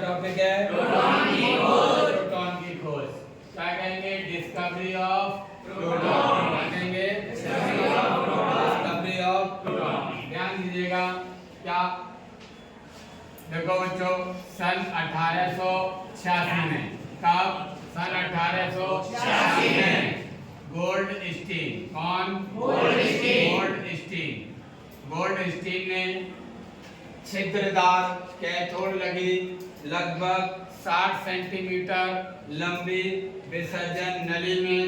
Topic है proton की खोज। क्या कहेंगे? Discovery of proton. क्या कहेंगे? Discovery of proton. ध्यान दीजिएगा। क्या देखो बच्चों, सन 1886 में, कब? सन 1886 में गोल्डस्टीन, कौन? गोल्डस्टीन ने छिद्रदार कैथोड लगी लगभग 60 सेंटीमीटर लंबी विसर्जन नली में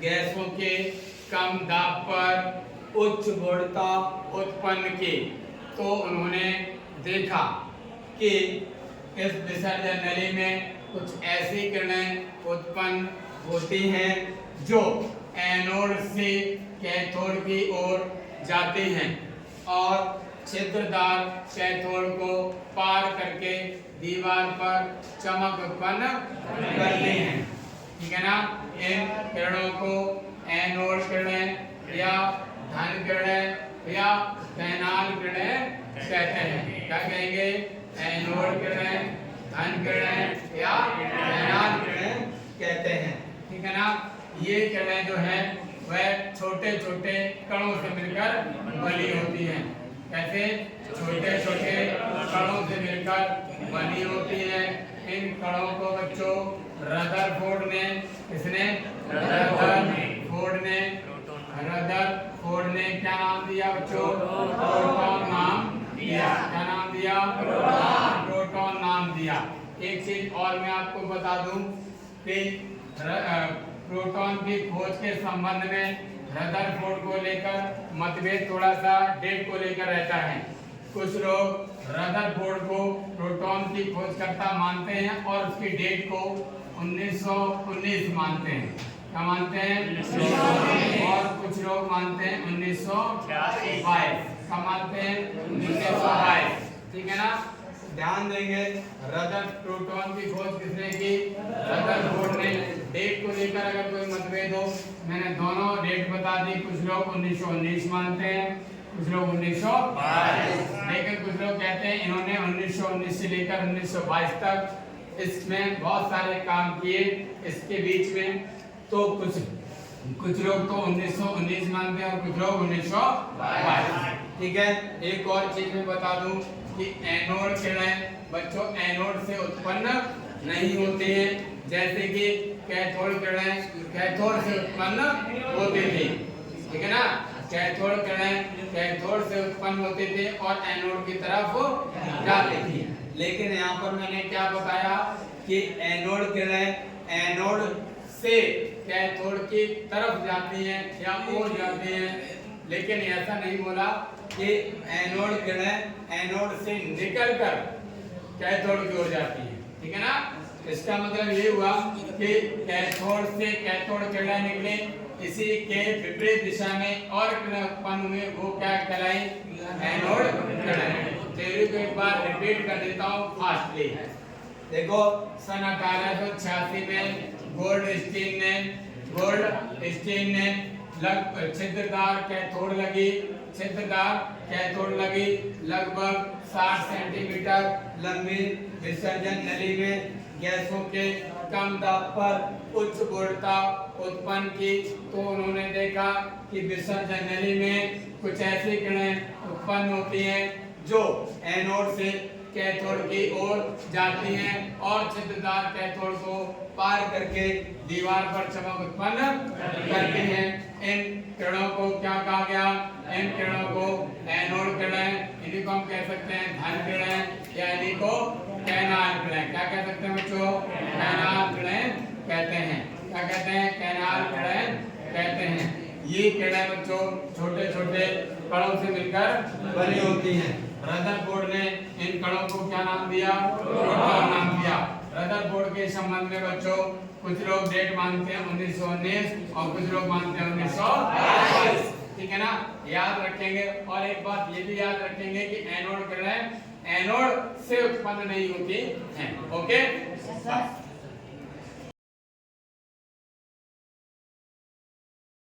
गैसों के कम दाब पर उच्च गुणवत्ता उत्पन्न की। तो उन्होंने देखा कि इस विसर्जन नली में कुछ ऐसी किरणें उत्पन्न होती हैं जो एनोड से कैथोड की ओर जाती हैं और छिद्रदार कैथोड को पार करके दीवार पर चमक उत्पन्न करती हैं। ठीक है ना? इन किरणों को एनोड किरणें या धन किरणें या कैनाल किरणें कहते हैं। क्या कहेंगे? एनोड किरणें, धन किरणें या कैनाल किरणें कहते हैं। ठीक है ना? ये किरणें जो है वह छोटे छोटे कणों से मिलकर बनी होती हैं। कैसे? छोटे छोटे कणों से मिलकर बनी होती है। इन कणों को बच्चों रदरफोर्ड ने, किसने? रदरफोर्ड ने क्या नाम दिया बच्चों? प्रोटॉन नाम दिया। क्या नाम दिया? प्रोटॉन नाम दिया। एक चीज और मैं आपको बता दूं कि प्रोटॉन की खोज के संबंध में रदरफोर्ड को लेकर मतभेद थोड़ा सा डेट को लेकर रहता है। कुछ लोग रदरफोर्ड को प्रोटॉन की खोजकर्ता मानते हैं और उसकी डेट को 1919 मानते हैं। क्या मानते हैं? और कुछ लोग मानते हैं 1922। क्या मानते हैं? 1922। ठीक है ना? ध्यान देंगे, प्रोटॉन की खोज किसने की? रदरफोर्ड ने। डेट को लेकर अगर कोई मतभेद हो, मैंने दोनों डेट बता दी। कुछ लोग 1919 मानते हैं, कुछ लोग 1922, लेकिन कुछ लोग कहते हैं इन्होंने 1919 से लेकर 1922 तक इसमें बहुत सारे काम किए इसके बीच में। तो कुछ लोग तो 1919 मानते हैं और कुछ लोग 1922। ठीक है? एक और चीज मैं बता दूं कि एनोड किरणें बच्चों एनोड से उत्पन्न नहीं होती है, जैसे कि कैथोड किरणें कैथोड से उत्पन्न होती थी। ठीक है ना? कैथोड किरणें कैथोड से उत्पन्न होते थे और एनोड की तरफ जाती थी। लेकिन यहाँ पर मैंने क्या बताया कि एनोड किरणें एनोड से कैथोड की तरफ जाती हैं या ओर जाती हैं, लेकिन ऐसा नहीं बोला कि एनोड किरणें एनोड से निकलकर कैथोड की ओर जाती है। ठीक है ना? इसका मतलब ये हुआ कि कैथोड से कैथोड किरणें निकले, इसी के विपरीत दिशा में और किरणें उत्पन्न हुए, वो क्या कहलाई? एनोड किरणें। थ्योरी को एक बार रिपीट कर देता हूँ फास्टली। देखो, सन 1886 में गोल्डस्टीन ने छिद्रदार कैथोड लगी लगभग 60 सेंटीमीटर लंबी विसर्जन नली में गैसों के कम दाब पर उच्च गुणवत्ता उत्पन्न की। तो उन्होंने देखा कि विसर्जन नली में कुछ ऐसी किरणें उत्पन्न होती हैं जो एनोड से कैथोड की ओर जाती हैं और छिद्रदार कैथोड को पार करके दीवार पर चमक उत्पन्न करती हैं। इन किरणों को क्या कहा गया? इन किरणों को एनोड किरणें, इन्हीं को हम कह सकते हैं धन किरणें या इन्हीं को कैनाल किरणें। क्या कह सकते हैं बच्चों? कैनाल किरणें कहते हैं। क्या कहते हैं? कैनाल किरणें कहते हैं। ये किरणें बच्चों छोटे छोटे कणों से मिलकर बनी होती हैं। रदरफोर्ड ने इन कणों को क्या नाम दिया? प्रोटॉन नाम दिया। रदरफोर्ड के संबंध में बच्चों कुछ लोग डेट मानते हैं 1919 और कुछ लोग मानते हैं 1922। ठीक है ना? याद रखेंगे। और एक बात ये भी याद रखेंगे कि एनोड किरणें एनोड से उत्पन्न नहीं होती हैं। ओके?